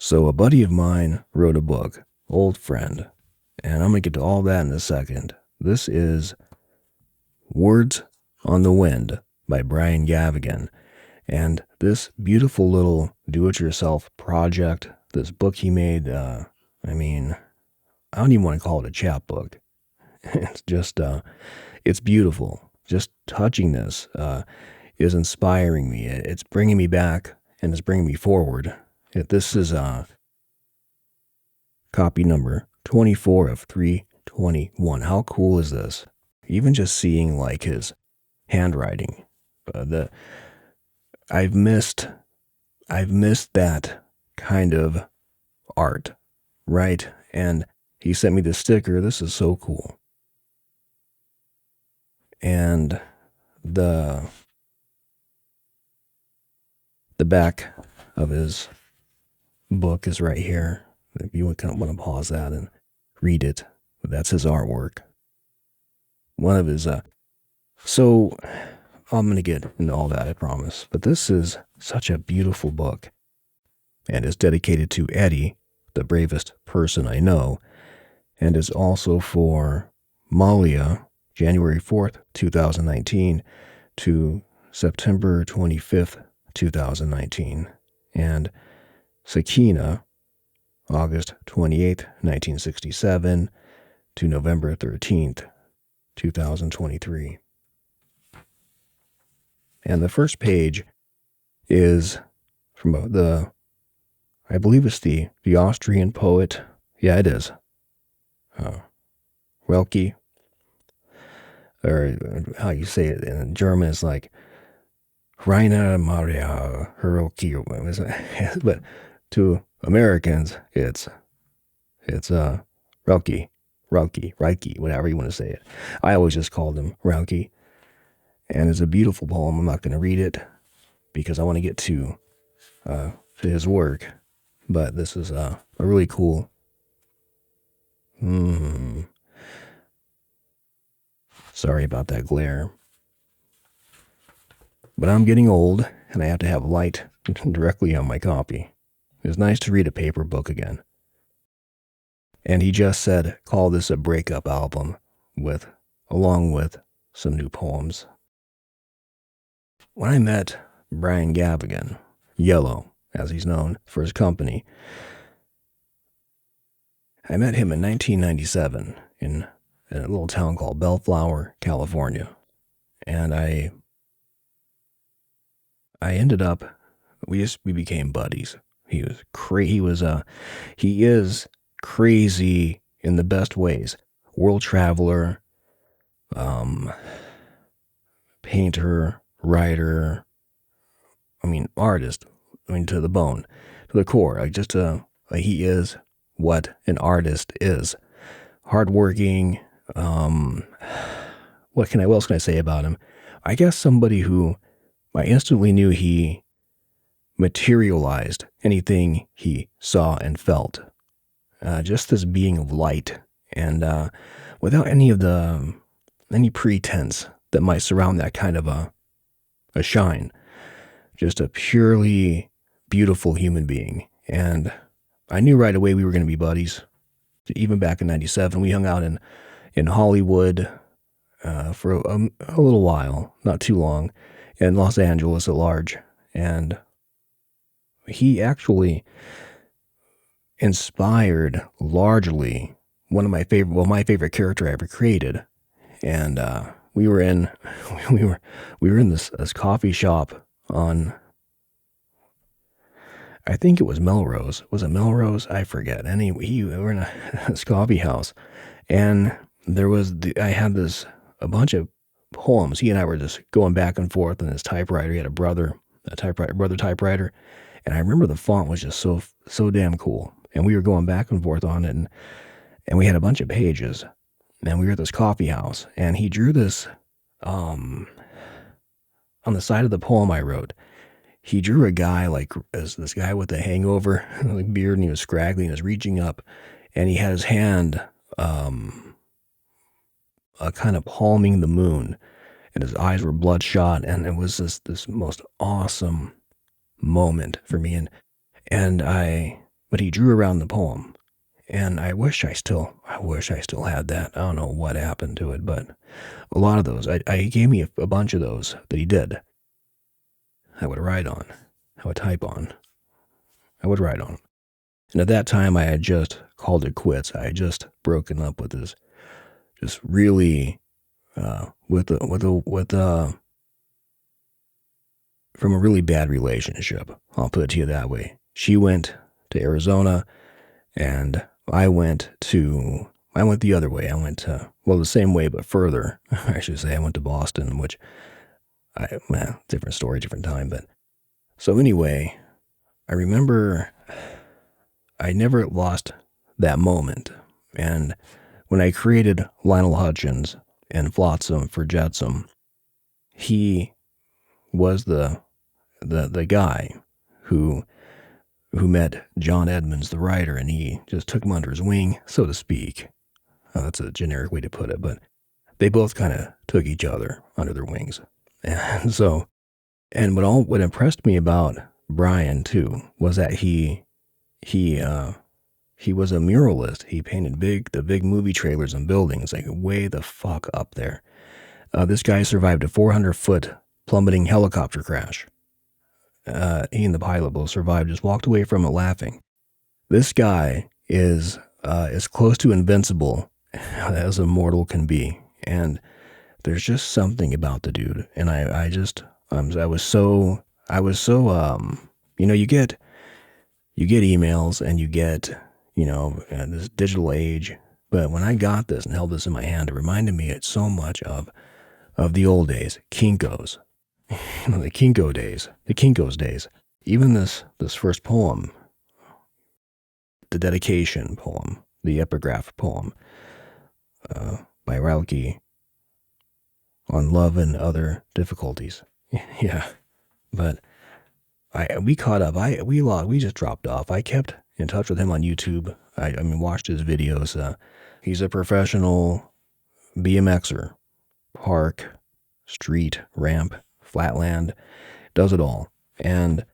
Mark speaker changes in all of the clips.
Speaker 1: So a buddy of mine wrote a book, old friend, and I'm going to get to all that in a second. This is Words on the Wind by Brian Gavagan. And this beautiful little do-it-yourself project, this book he made, I don't even want to call it a chapbook. It's just, it's beautiful. Just touching this is inspiring me. It's bringing me back and it's bringing me forward. This is copy number 24 of 321. How cool is this? Even just seeing like his handwriting. I've missed that kind of art, right? And he sent me this sticker. This is so cool. And the back of his book is right here. If you kind of want to pause that and read it, that's his artwork. One of his, so I'm going to get into all that, I promise. But this is such a beautiful book and is dedicated to Eddie, the bravest person I know, and is also for Malia, January 4th, 2019 to September 25th, 2019, and Sakina, August 28th, 1967 to November 13th, 2023. And the first page is from I believe it's the Austrian poet. Yeah, it is. Rilke. Or how you say it in German is like Rainer Maria Rilke. But to Americans, it's Rilke, whatever you want to say it. I always just called him Rilke. And it's a beautiful poem. I'm not going to read it because I want to get to his work. But this is a really cool. Sorry about that glare. But I'm getting old, and I have to have light directly on my copy. It's nice to read a paper book again. And he just said, call this a breakup album, along with some new poems. When I met Brian Gavagan, Yellow, as he's known for his company, I met him in 1997 in a little town called Bellflower, California. And I ended up, we became buddies. He is crazy in the best ways. World traveler, painter, writer, artist, to the bone, to the core. He is what an artist is. Hardworking. What else can I say about him? I guess somebody who I instantly knew he materialized anything he saw and felt. Just this being of light, and without any pretense that might surround that kind of a shine. Just a purely beautiful human being. And I knew right away we were going to be buddies. Even back in 97, we hung out in Hollywood for a little while, not too long, in Los Angeles at large. And he actually inspired largely my favorite character I ever created. And we were in this coffee shop on, I think it was Melrose. Was it Melrose? I forget. Anyway, we were in this coffee house, and I had a bunch of poems. He and I were just going back and forth on his typewriter. He had a brother typewriter, and I remember the font was just so damn cool. And we were going back and forth on it, and we had a bunch of pages. And we were at this coffee house, and he drew this on the side of the poem I wrote. He drew a guy as this guy with a hangover, like beard, and he was scraggly and he was reaching up, and he had his hand kind of palming the moon, and his eyes were bloodshot, and it was this most awesome moment for me. And I but he drew around the poem. And I wish I still had that. I don't know what happened to it, but a lot of those, he gave me a bunch of those that he did. I would write on, I would type on, I would write on. And at that time, I had just called it quits. I had just broken up with this, just really, from a really bad relationship. I'll put it to you that way. She went to Arizona, and I went the other way. I went to, well, the same way, but further. I should say I went to Boston, which, different story, different time. But so anyway, I remember I never lost that moment. And when I created Lionel Hutchins and Flotsam for Jetsam, he was the guy who met John Edmonds, the writer, and he just took him under his wing, so to speak. That's a generic way to put it, but they both kind of took each other under their wings. And so, and what impressed me about Brian too was that he was a muralist. He painted the big movie trailers and buildings, like way the fuck up there. This guy survived a 400-foot plummeting helicopter crash. He and the pilot both survived, just walked away from it laughing. This guy is as close to invincible as a mortal can be. And there's just something about the dude. And I was so, you get emails and you get, this digital age. But when I got this and held this in my hand, it reminded me so much of the old days, Kinko's. The Kinko's days. Even this first poem, the dedication poem, the epigraph poem by Rilke on love and other difficulties. Yeah, but we caught up. We just dropped off. I kept in touch with him on YouTube. I watched his videos. He's a professional BMXer, park, street, ramp, flatland, does it all. And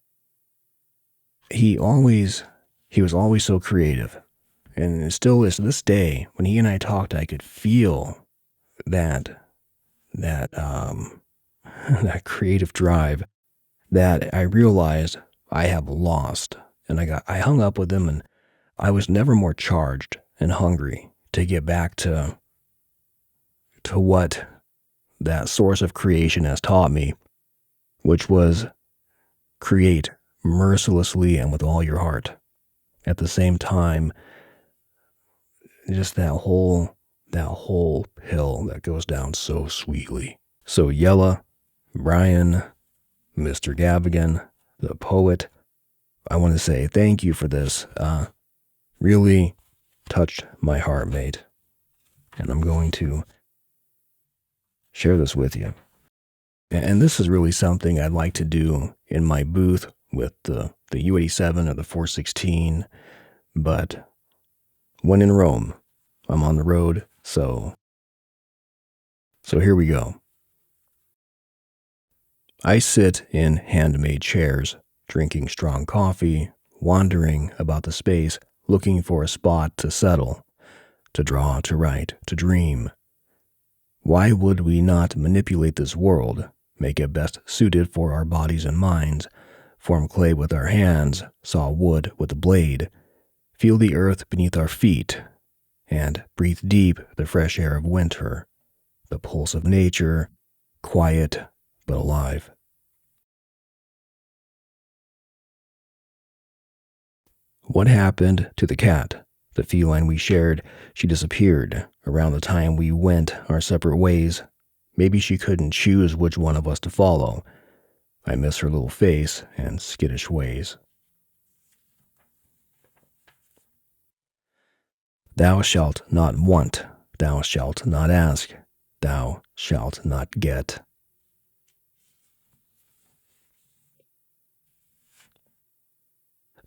Speaker 1: he was always so creative. And it still is to this day. When he and I talked, I could feel that creative drive that I realized I have lost. And I hung up with him, and I was never more charged and hungry to get back to what that source of creation has taught me, which was create mercilessly and with all your heart. At the same time, just that whole pill that goes down so sweetly. So Yella, Brian, Mr. Gavagan, the poet, I want to say thank you for this. Really touched my heart, mate. And I'm going to share this with you. And this is really something I'd like to do in my booth with the U87 or the 416. But when in Rome, I'm on the road, so here we go. I sit in handmade chairs, drinking strong coffee, wandering about the space, looking for a spot to settle, to draw, to write, to dream. Why would we not manipulate this world, make it best suited for our bodies and minds, form clay with our hands, saw wood with a blade, feel the earth beneath our feet, and breathe deep the fresh air of winter, the pulse of nature, quiet but alive. What happened to the cat, the feline we shared? She disappeared around the time we went our separate ways. Maybe she couldn't choose which one of us to follow. I miss her little face and skittish ways. Thou shalt not want, thou shalt not ask, thou shalt not get.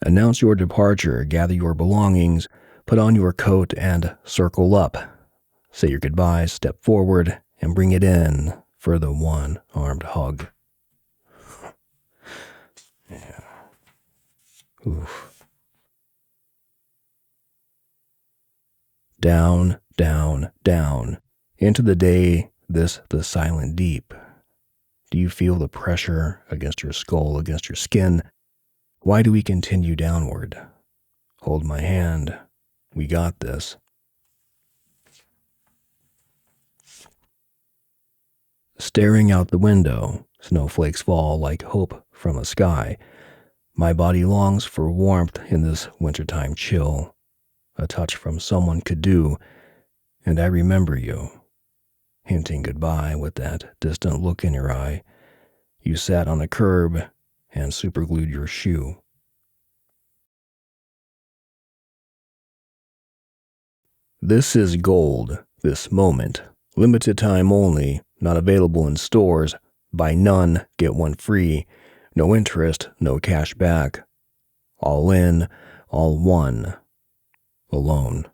Speaker 1: Announce your departure, gather your belongings, put on your coat and circle up. Say your goodbyes, step forward, and bring it in for the one-armed hug. Yeah. Oof. Down, down, down, into the day, the silent deep. Do you feel the pressure against your skull, against your skin? Why do we continue downward? Hold my hand. We got this. Staring out the window, snowflakes fall like hope from the sky. My body longs for warmth in this wintertime chill. A touch from someone could do, and I remember you, hinting goodbye with that distant look in your eye. You sat on the curb and superglued your shoe. This is gold, this moment, limited time only, not available in stores, buy none, get one free, no interest, no cash back, all in, all one, alone.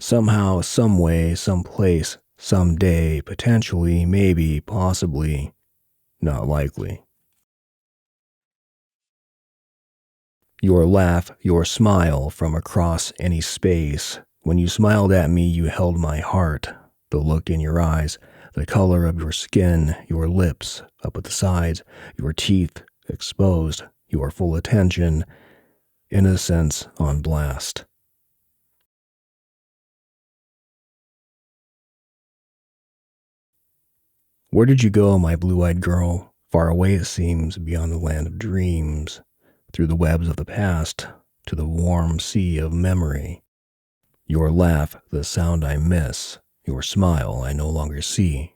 Speaker 1: Somehow, some way, some place, some day, potentially, maybe, possibly, not likely. Your laugh, your smile from across any space. When you smiled at me, you held my heart. The look in your eyes, the color of your skin, your lips up at the sides, your teeth exposed, your full attention, innocence on blast. Where did you go, my blue-eyed girl? Far away it seems, beyond the land of dreams, through the webs of the past, to the warm sea of memory. Your laugh, the sound I miss, your smile I no longer see.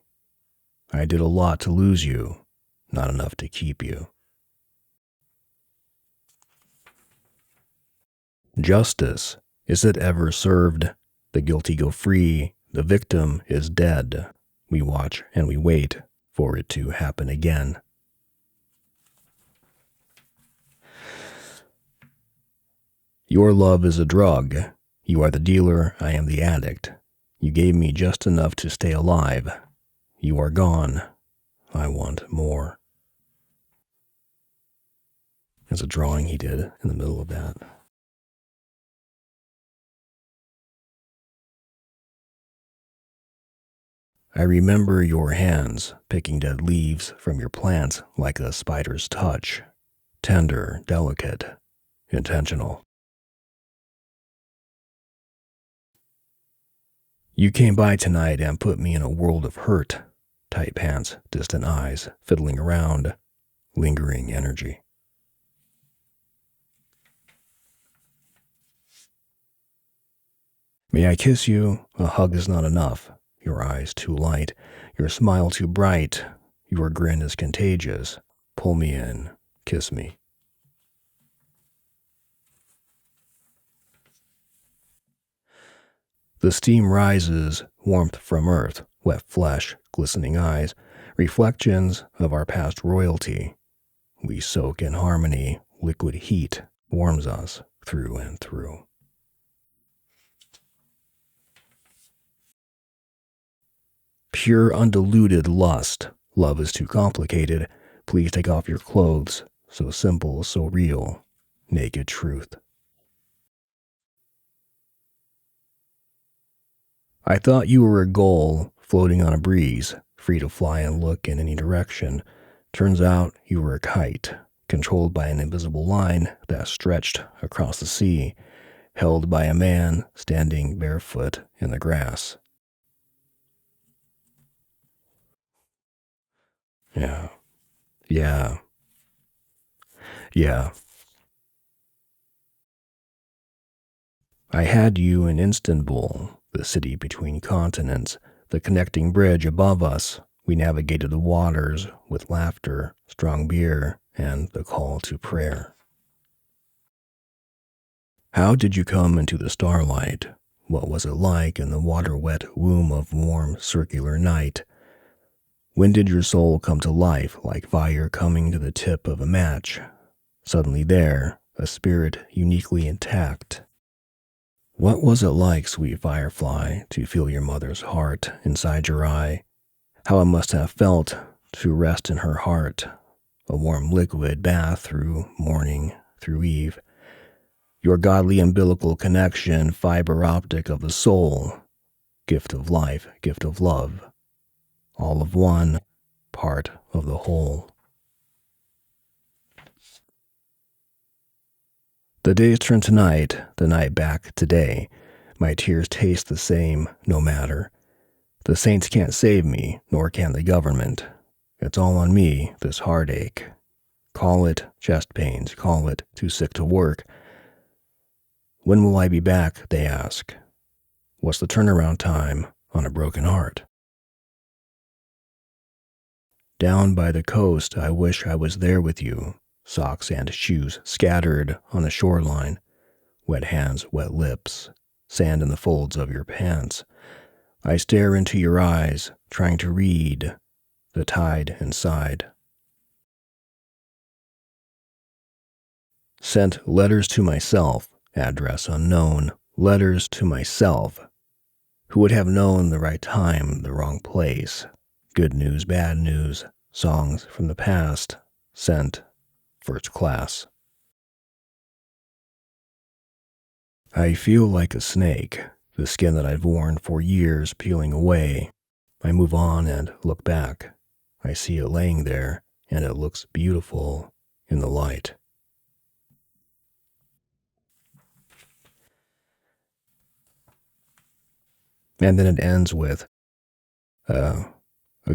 Speaker 1: I did a lot to lose you, not enough to keep you. Justice, is it ever served? The guilty go free, the victim is dead. We watch and we wait for it to happen again. Your love is a drug. You are the dealer, I am the addict. You gave me just enough to stay alive. You are gone. I want more. There's a drawing he did in the middle of that. I remember your hands picking dead leaves from your plants like a spider's touch. Tender, delicate, intentional. You came by tonight and put me in a world of hurt. Tight pants, distant eyes, fiddling around, lingering energy. May I kiss you? A hug is not enough. Your eyes too light, your smile too bright. Your grin is contagious. Pull me in, kiss me. The steam rises, warmth from earth, wet flesh, glistening eyes, reflections of our past royalty. We soak in harmony, liquid heat warms us through and through. Pure undiluted lust, love is too complicated, please take off your clothes, so simple, so real, naked truth. I thought you were a gull floating on a breeze, free to fly and look in any direction. Turns out you were a kite, controlled by an invisible line that stretched across the sea, held by a man standing barefoot in the grass. Yeah. I had you in Istanbul, the city between continents, the connecting bridge above us. We navigated the waters with laughter, strong beer, and the call to prayer. How did you come into the starlight? What was it like in the water-wet womb of warm, circular night? When did your soul come to life like fire coming to the tip of a match? Suddenly there, a spirit uniquely intact. What was it like, sweet firefly, to feel your mother's heart inside your eye? How it must have felt to rest in her heart, a warm liquid bath through morning through Eve. Your godly umbilical connection, fiber optic of the soul, gift of life, gift of love, all of one, part of the whole. The days turn to night, the night back to day. My tears taste the same, no matter. The saints can't save me, nor can the government. It's all on me, this heartache. Call it chest pains, call it too sick to work. When will I be back, they ask. What's the turnaround time on a broken heart? Down by the coast, I wish I was there with you. Socks and shoes scattered on the shoreline. Wet hands, wet lips, sand in the folds of your pants. I stare into your eyes, trying to read the tide inside. Sent letters to myself, address unknown, letters to myself. Who would have known the right time, the wrong place? Good news, bad news, songs from the past, sent first class. I feel like a snake, the skin that I've worn for years peeling away. I move on and look back. I see it laying there, and it looks beautiful in the light. And then it ends with a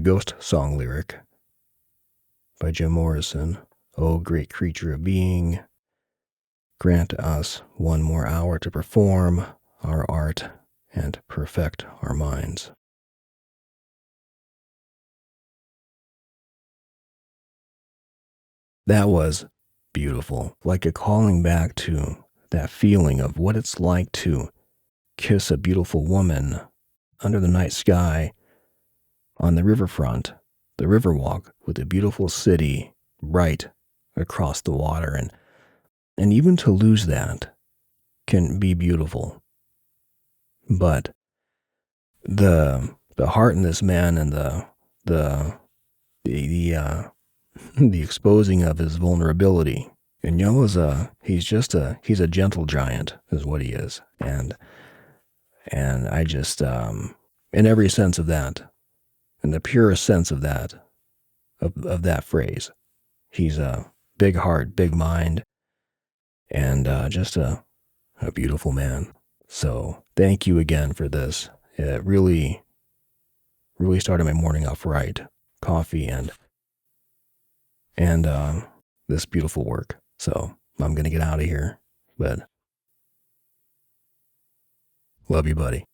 Speaker 1: ghost song lyric by Jim Morrison. Oh, great creature of being, grant us one more hour to perform our art and perfect our minds. That was beautiful, like a calling back to that feeling of what it's like to kiss a beautiful woman under the night sky on the riverfront, the riverwalk with a beautiful city right across the water. And even to lose that can be beautiful. But the heart in this man and the the exposing of his vulnerability. And Yoa's he's a gentle giant is what he is. And I just in every sense of that, in the purest sense of that, of that phrase, he's a big heart, big mind, and just a beautiful man. So thank you again for this. It really started my morning off right. Coffee and this beautiful work. So I'm going to get out of here, but love you, buddy.